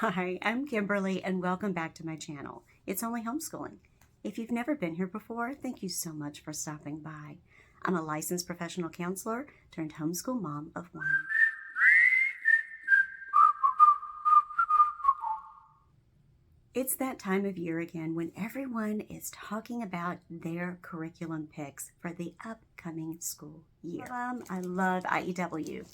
Hi, I'm Kimberly and welcome back to my channel. It's Only Homeschooling. If you've never been here before, thank you so much for stopping by. I'm a licensed professional counselor turned homeschool mom of one. It's that time of year again when everyone is talking about their curriculum picks for the upcoming school year. I love IEW.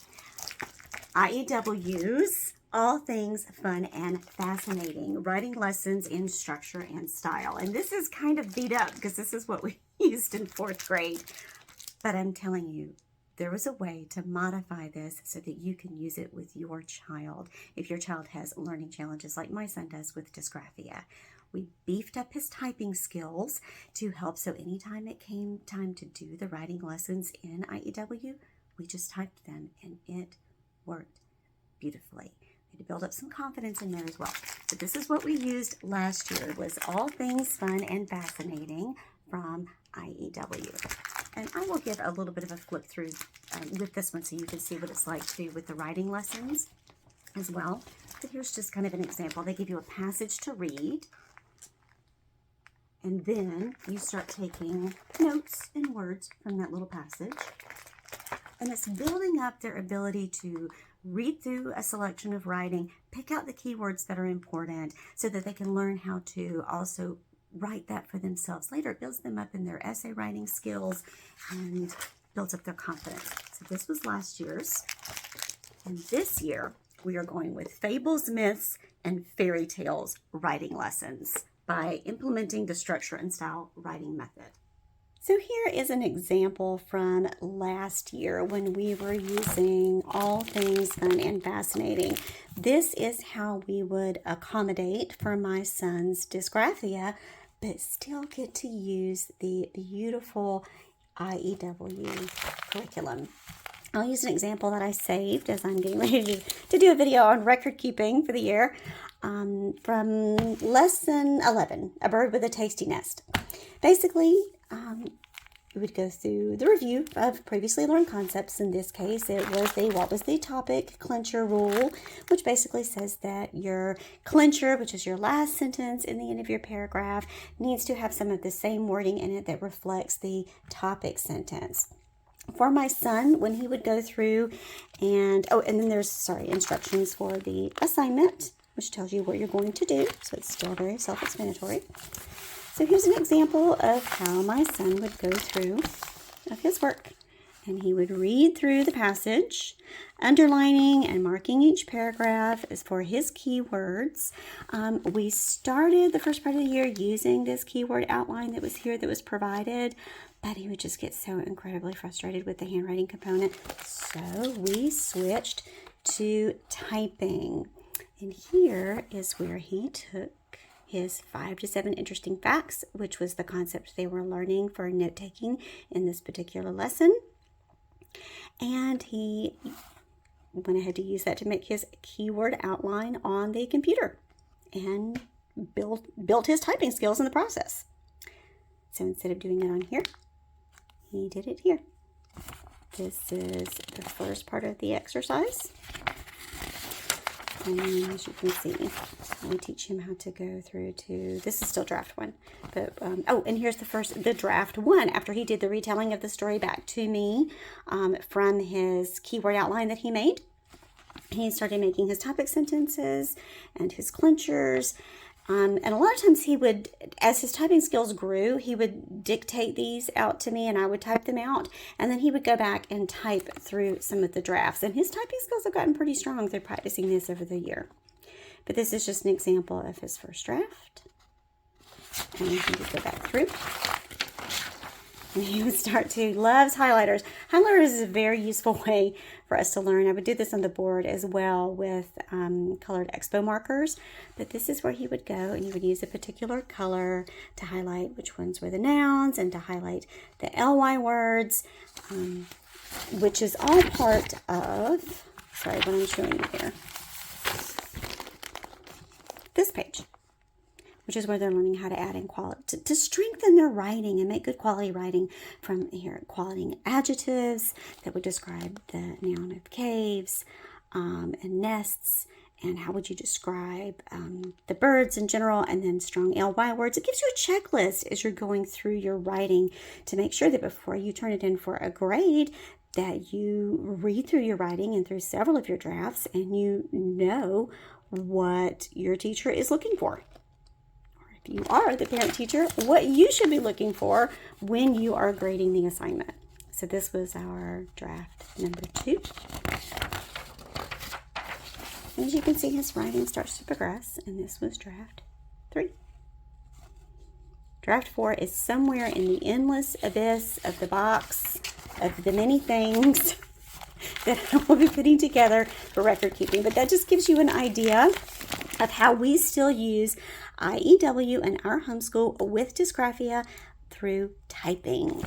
IEW's all things fun and fascinating, writing lessons in structure and style. And this is kind of beat up because this is what we used in 4th grade. But I'm telling you, there was a way to modify this so that you can use it with your child if your child has learning challenges like my son does with dysgraphia. We beefed up his typing skills to help, so anytime it came time to do the writing lessons in IEW, we just typed them and it worked beautifully. We had to build up some confidence in there as well. But this is what we used last year, was all things fun and fascinating from IEW. And I will give a little bit of a flip through with this one so you can see what it's like to do with the writing lessons as well. But here's just kind of an example. They give you a passage to read, and then you start taking notes and words from that little passage. And it's building up their ability to read through a selection of writing, pick out the keywords that are important so that they can learn how to also write that for themselves later. It builds them up in their essay writing skills and builds up their confidence. So this was last year's. And this year, we are going with Fables, Myths, and Fairy Tales writing lessons by implementing the structure and style writing method. So here is an example from last year when we were using all things fun and fascinating. This is how we would accommodate for my son's dysgraphia, but still get to use the beautiful IEW curriculum. I'll use an example that I saved as I'm getting ready to do a video on record keeping for the year from lesson 11, A Bird with a Tasty Nest. Basically, we would go through the review of previously learned concepts. In this case, it was what was the topic clincher rule, which basically says that your clincher, which is your last sentence in the end of your paragraph, needs to have some of the same wording in it that reflects the topic sentence. For my son, when he would go through and then there's, instructions for the assignment, which tells you what you're going to do. So it's still very self-explanatory. So here's an example of how my son would go through of his work. And he would read through the passage, underlining and marking each paragraph as for his keywords. We started the first part of the year using this keyword outline that was here that was provided, but he would just get so incredibly frustrated with the handwriting component. So we switched to typing. And here is where he took his 5 to 7 interesting facts, which was the concept they were learning for note-taking in this particular lesson. And he went ahead to use that to make his keyword outline on the computer and built his typing skills in the process. So instead of doing it on here, he did it here. This is the first part of the exercise. And as you can see, we teach him how to go through to, this is still draft 1. But, and here's the draft 1, after he did the retelling of the story back to me from his keyword outline that he made. He started making his topic sentences and his clinchers. And a lot of times he would, as his typing skills grew, he would dictate these out to me and I would type them out. And then he would go back and type through some of the drafts. And his typing skills have gotten pretty strong through practicing this over the year. But this is just an example of his first draft. And he would go back through. And he would start to, loves highlighters. Highlighters is a very useful way for us to learn. I would do this on the board as well with colored expo markers. But this is where he would go and he would use a particular color to highlight which ones were the nouns and to highlight the ly words, which is all part of, what I'm showing you here, this page, which is where they're learning how to add in quality, to strengthen their writing and make good quality writing from here. Quality adjectives that would describe the noun of caves and nests and how would you describe the birds in general, and then strong ly words. It gives you a checklist as you're going through your writing to make sure that before you turn it in for a grade, that you read through your writing and through several of your drafts, and you know what your teacher is looking for. Or if you are the parent teacher, what you should be looking for when you are grading the assignment. So this was our draft number 2. And as you can see, his writing starts to progress, and this was draft 3. Draft 4 is somewhere in the endless abyss of the box of the many things that I will be putting together for record keeping. But that just gives you an idea of how we still use IEW in our homeschool with dysgraphia through typing.